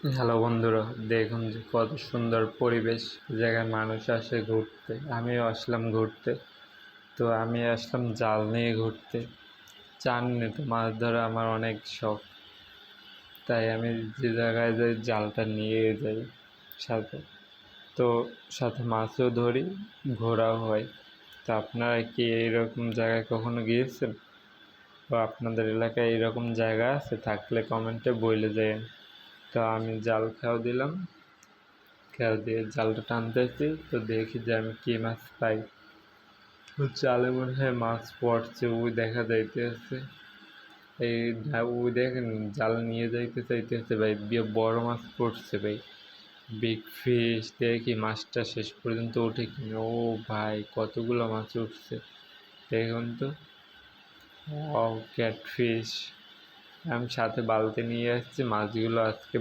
Hello বন্ধুরা, দেখুন যে কত সুন্দর পরিবেশ, জায়গায় মানুষ আসে ঘুরতে। আমিও আসলাম ঘুরতে। তো আমি আসলাম জাল নিয়ে ঘুরতে। জানেনই তো মাছ ধরা আমার অনেক শখ, তাই আমি যে জায়গায় যাই জালটা নিয়ে যাই সাথে। তো সাথে মাছও ধরি, ঘোরাও হয়। তো আপনারা কি এইরকম জায়গায় কখনো গিয়েছেন, বা আপনাদের এলাকায় এইরকম জায়গা আছে? থাকলে কমেন্টে বলে যায়। তো আমি জাল খেয়াও দিলাম, খেয়াল দিয়ে জালটা টানতেছি, তো দেখি যে আমি কী মাছ পাই। তো জালে মনে হয় মাছ পড়ছে, ওই দেখা যাইতেছে। এই ওই দেখেন, জাল নিয়ে যাইতে চাইতেছে ভাই, বড় মাছ পড়ছে ভাই, বিগ ফিশ। দেখি মাছটা শেষ পর্যন্ত উঠে কিনা। ও ভাই, কতগুলো মাছ উঠছে দেখুন তো। ও ক্যাটফিশ। আমি সাথে বালতি নিয়ে আসছি, মাছগুলো আজকে